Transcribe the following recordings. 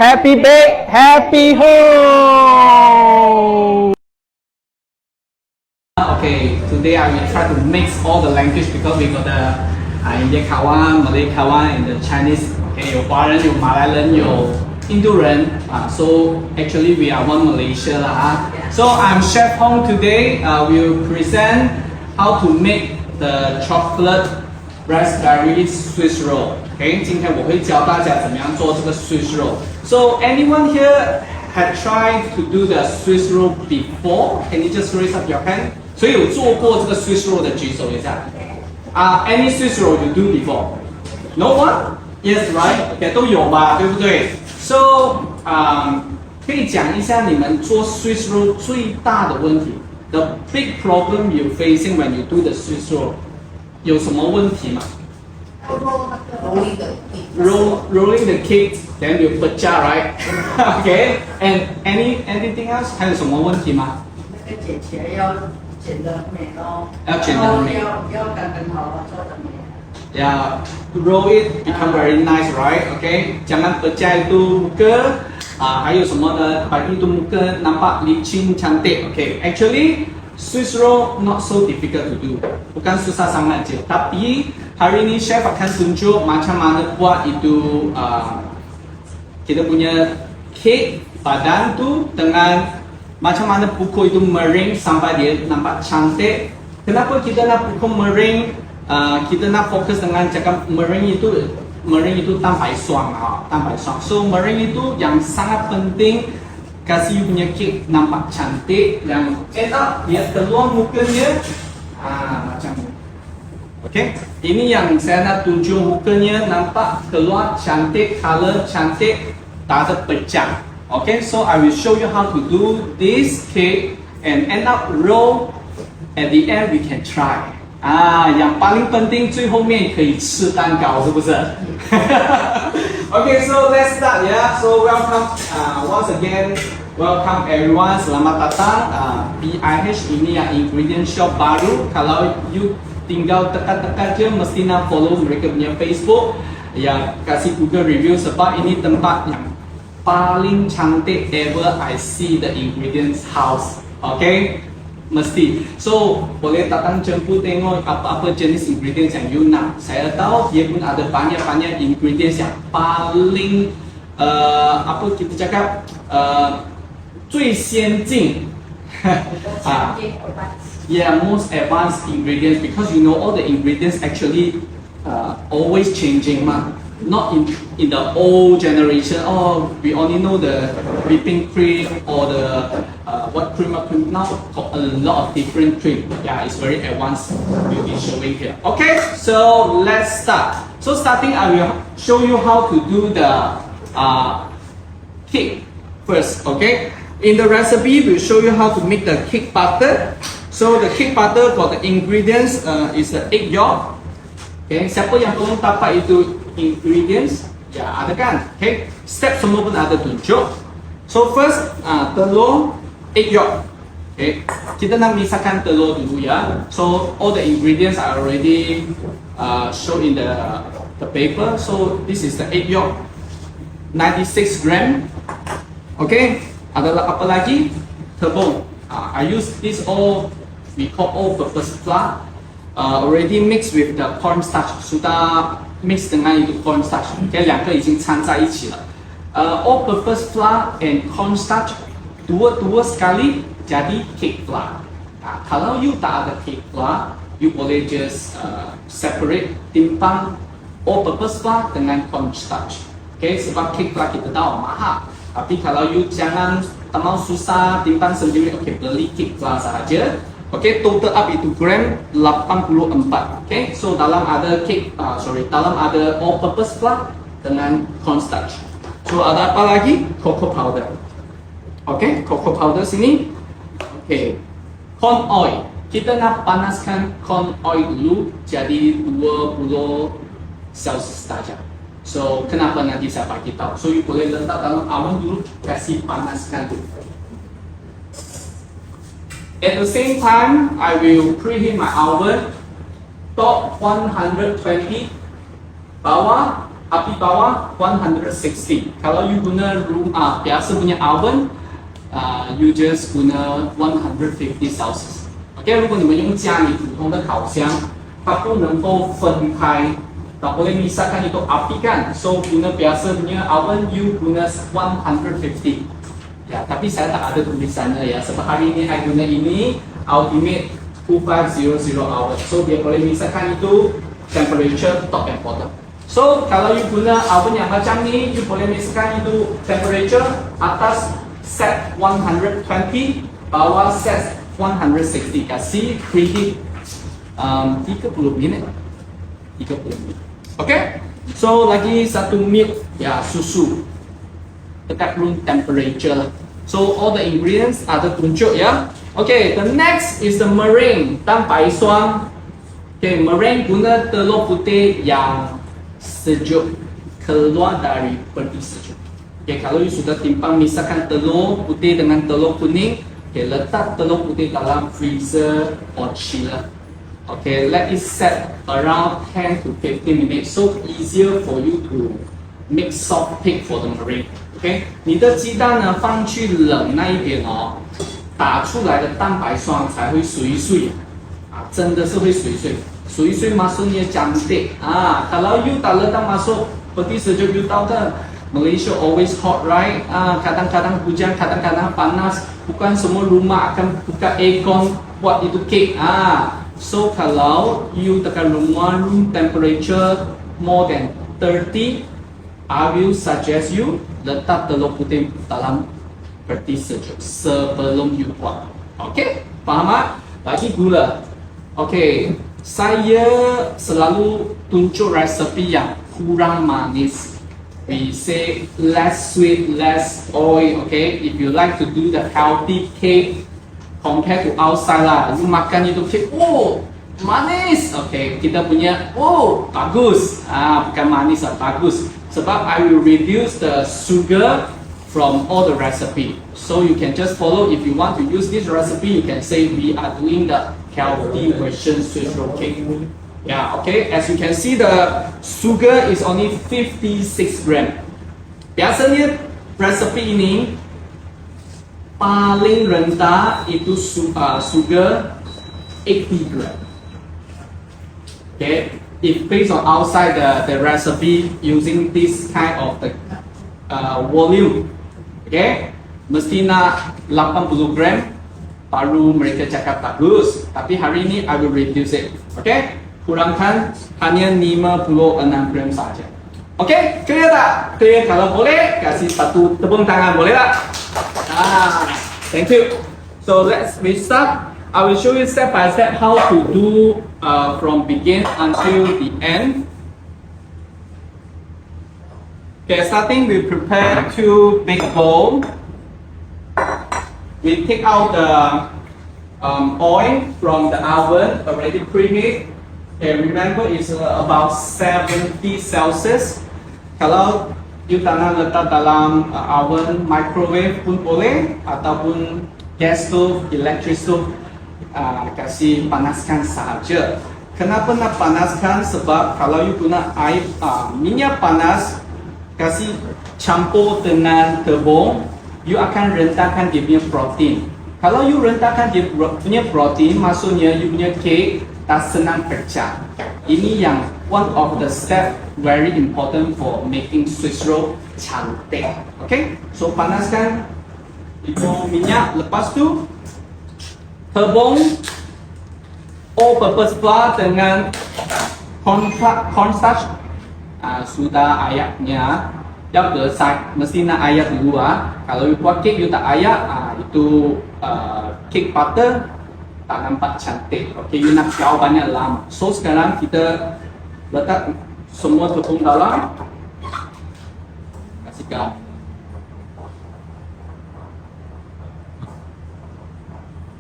Happy bake, happy home. Okay, today I will try to mix all the language because we got the Indian kawan, Malay kawan, and the Chinese. Okay, 有华人，有马来人，有印度人So actually we are one Malaysia lah. So I'm Chef Hong today. Will present how to make the chocolate raspberry Swiss roll. Okay, 今天我会教大家怎么样做这个 Swiss roll. So anyone here had tried to do the Swiss roll before? Can you just raise up your hand? 所以有做过这个 Swiss roll 的举手一下。Any Swiss roll you do before? No one? Yes, right? Okay, 都有吧，对不对 ？So 可以讲一下你们做 Swiss roll 最大的问题 ，the big problem you facing when you do the Swiss roll 有什么问题吗？ rolling the cake, then you pecah, right? Okay. And anything else? 还有什么问题吗？那个剪起来要剪得美咯，要剪得美，要刚刚好做得美。Yeah, roll it become very nice, right? Okay. Jangan pecah itu muka. 还有什么呢？把itu muka nampak licin cantik. Okay. Actually, Swiss roll not so difficult to do. Bukan susah sangat je. Tapi hari ini chef akan tunjuk macam mana buat itu kita punya cake badan tu dengan macam mana pukul itu meringue sampai dia nampak cantik. Kenapa kita nak pukul meringue? Kita nak fokus dengan cakap meringue itu tanpa suang, tanpa suang. So meringue itu yang sangat penting. Kasih you punya cake nampak cantik dan end up dia keluar mukanya macam ni. Okay, ini yang saya nak tunjuk mukanya nampak keluar cantik, color cantik, tak ada pecah. Okay, so I will show you how to do this cake and end up roll. At the end we can try. Yang paling penting 最后面可以吃蛋糕，是不是？ Okay, so let's start ya. So welcome once again. Welcome everyone. Selamat datang. BIH ini yang ingredient shop baru. Kalau you tinggal tekan-tekan je, mesti nak follow mereka punya Facebook. Yang kasih Google review sebab ini tempat yang paling cantik ever I see the ingredients house. Okay? Mesti. So, boleh datang jemput tengok apa-apa jenis ingredients yang you nak. Saya tahu dia pun ada banyak-banyak ingredients yang paling apa kita cakap 最先进 Yeah, most advanced ingredients because you know all the ingredients actually always changing not in the old generation. Oh, we only know the whipping cream or the what cream. Now got a lot of different cream. Yeah, it's very advanced. We'll be showing here. Okay, so let's start. So starting, I will show you how to do the cake first. Okay, in the recipe, we'll show you how to make the cake batter. So the cake batter for the ingredients is the egg yolk. Okay, siapa yang belum dapat itu ingredients? Ya, ada kan? Okay, step semua pun ada tunjuk. So first, telur, egg yolk. Okay, kita nak misahkan telur dulu ya. So all the ingredients are already shown in the paper. So this is the egg yolk, 96 gram. Okay, ada apa lagi? Tepung. I use this all, we call all-purpose flour. Already mixed with the cornstarch. Sudah mix dengan itu cornstarch. Okay, 两个已经掺在一起了。All-purpose flour and cornstarch dua sekali jadi cake flour. Kalau you tak ada cake flour, you boleh just separate timpang all-purpose flour dengan cornstarch. Okay, sebab cake flour kita tahu mahal. Tapi kalau you jangan tak mau susah timpang sendiri, okay, beli cake flour sahaja. Okay, total up itu gram 84. Okay, so dalam ada cake, dalam ada all-purpose flour dengan cornstarch. So ada apa lagi? Cocoa powder. Okay, cocoa powder sini. Okay, corn oil. Kita nak panaskan corn oil dulu jadi 20 Celsius saja. So kenapa nanti saya bagi tahu? So you boleh letak dalam awan dulu, kasih panaskan dulu. At the same time, I will preheat my oven top 120, bawah api bawah 160. Kalau you guna biasa punya oven, you just guna 150 Celsius。OK， 如果你们用家里普通的烤箱，它不能够分开，tak boleh misahkan itu api kan. So guna biasa punya oven, you guna 150. Ya, tapi saya tak ada tulisannya ya. Sebab hari ini saya guna ini Ultimate 2500 oven. So dia boleh misahkan itu temperature top and bottom. So kalau you guna oven yang macam ni, you boleh misahkan itu temperature atas set 120, bawah set 160. Kasih preheat 30 minit. 30 minit. Okay? So lagi satu milk ya, susu dekat room temperature. So all the ingredients ada tunjuk ya. Okay, the next is the meringue 蛋白霜。Okay, meringue guna telur putih yang sejuk, keluar dari peti sejuk. Okay, kalau you sudah timpang misalkan telur putih dengan telur kuning, okay, letak telur putih dalam freezer or chiller. Okay, let it set around 10 to 15 minutes, so easier for you to make soft cake for the meringue. Okay， 你的鸡蛋呢放去冷那一边哦，打出来的蛋白霜才会水水啊，真的是会水水。水水 maksudnya cantik. Kalau you tak letak masuk peti sejuk, you tahu kan Malaysia always hot right? Kadang-kadang hujan, kadang-kadang panas. Bukan semua rumah akan buka aircon buat itu cake. So kalau you tekan rumah room temperature more than 30, I will suggest you letak telur putih dalam peti sejuk sebelum you buat. Okay, faham tak? Lagi gula. Okay, saya selalu tunjuk resepi yang kurang manis. We say less sweet, less oil. Okay, if you like to do the healthy cake compared to outside lah, you makan itu cake, oh manis. Okay, kita punya oh bagus. Bukan manis lah, bagus. Sebab I will reduce the sugar from all the recipe. So you can just follow. If you want to use this recipe, you can say we are doing the healthy version Swiss roll cake. Yeah, okay. As you can see, the sugar is only 56 gram. Biasanya recipe ini paling rendah itu sugar 80 gram. Okay. If based on outside the recipe using this kind of the volume, okay, mesti nak 80 gram baru mereka cakap bagus. Tapi hari ini I will reduce it, okay, kurangkan hanya 56 gram saja. Okay, clear tak? Clear? Kalau boleh kasih satu tepung tangan, boleh tak? Thank you. So let's restart. I will show you step by step how to do from begin until the end. Okay, starting we prepare 2 big bowls. We take out the oil from the oven already preheat. Okay, remember it's about 70 Celsius. Kalau you tak nak letak dalam oven microwave pun boleh, ataupun gas stove, electric stove. Kasih panaskan sahaja. Kenapa nak panaskan? Sebab kalau you guna air minyak panas, kasih campur dengan tepung, you akan rendahkan dia punya protein. Kalau you rendahkan dia punya protein, maksudnya you punya cake tak senang pecah. Ini yang one of the step very important for making Swiss roll cantik. Okay, so panaskan itu minyak. Lepas tu tepung all purpose flour dengan cornstarch sudah ayatnya. Yang besar mesti nak ayat dulu. Kalau you buat cake you tak ayat, itu cake butter tak nampak cantik. Okay, you nak jauh banyak lama. So sekarang kita letak semua tepung dalam, kasih garam.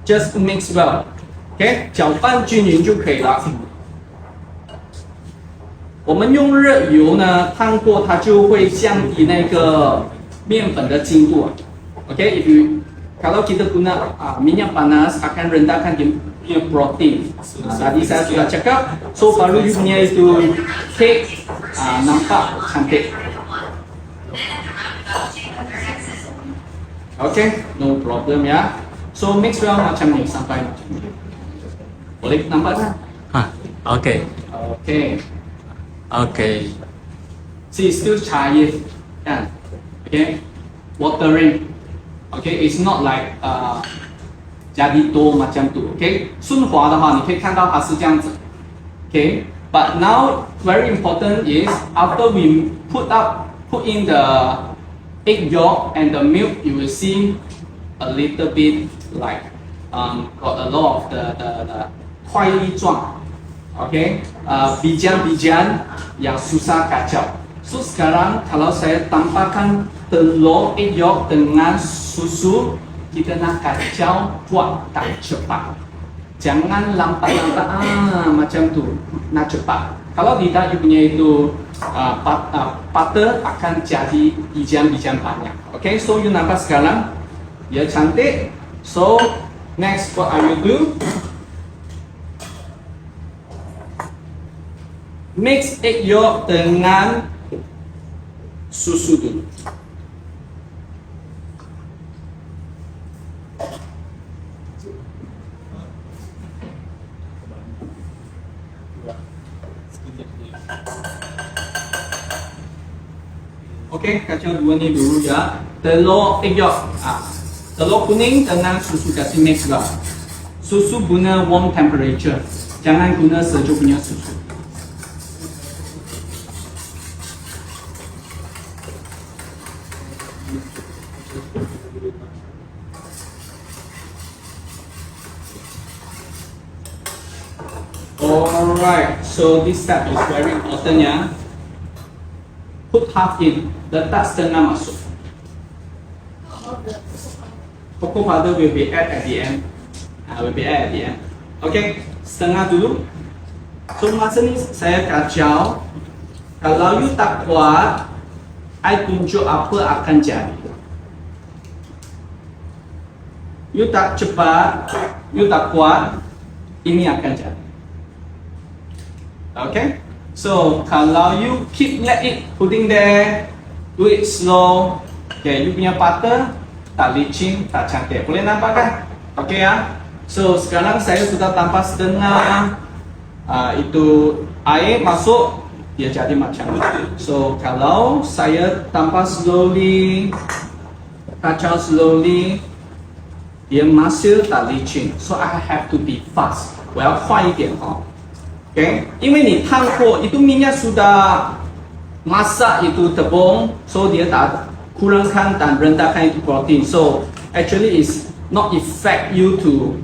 Just mix well, OK， 搅拌均匀就可以了。我们用热油呢烫过，它就会降低那个面粉的筋度。OK， if you kalau kita guna minyak panas akan rendahkan dia punya protein. Tadi saya sudah cakap, so baru you punya itu cake nampak cantik. Okay, no problem ya. So mix well macam ni sampai macam ni. Boleh nampak tak? Okay. Okay. Okay. See, still cair kan? Okay, watering. Okay, it's not like jadi 多 macam tu. Okay, 顺滑的话，你可以看到它是这样子。Okay, but now very important is after we put in the egg yolk and the milk, you will see a little bit like got a lot of the 块粒状。Okay, bijan-bijan yang susah kacau. So sekarang kalau saya tambahkan telur egg yolk dengan susu, kita nak kacau buat tak cepat. Jangan lambat-lambat macam tu, nak cepat. Kalau tidak, you punya itu butter akan jadi bijan-bijan banyak. Okay, so you nampak sekarang dia cantik. So next what I will do, mix egg yolk dengan susu dulu. Okay, kacau dua ni dulu ya. Telur egg yolk, telur kuning dengan susu kasih mix lah. Susu guna warm temperature, jangan guna sejuk punya susu. Alright, so this step is very important ya. Put half in, letak setengah masuk. Cocoa powder will be add at the end. Okay, setengah dulu. So masa ni saya kacau. Kalau you tak kuat, I tunjuk apa akan jadi. You tak cepat, you tak kuat, ini akan jadi. Okay, so kalau you keep let it putting there, do it slow. Okay, you punya butter tak licin, tak cantik. Boleh nampak kan? Okay ya. So sekarang saya sudah tambah setengah itu air masuk, dia jadi macam itu. So kalau saya tambah slowly, kacau slowly, dia masih tak licin. So I have to be fast. 我要快一点哦。Okay, 因为你烫过itu minyak sudah masak itu tepung, so dia tak kurangkan dan rendahkan itu protein. So actually it's not effect you to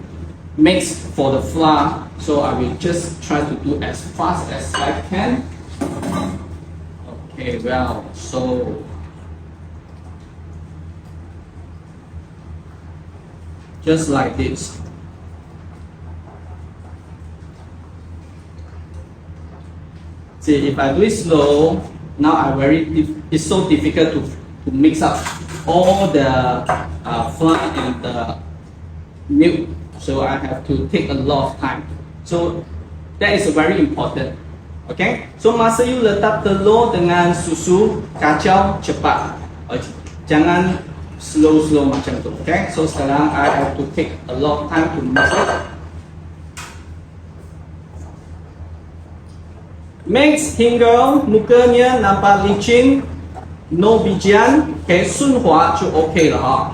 mix for the flour. So I will just try to do as fast as I can. Okay, well, so just like this. See, if I do it slow, now it's so difficult to mix up all the flour and the milk. So I have to take a lot of time. So that is very important. Okay? So masa you letak telur dengan susu, kacau cepat. Jangan slow macam tu. Okay? So sekarang I have to take a lot of time to mix it. Mix hingga mukanya nampak licin, no bijian, okay, 顺滑就 OK 了哈。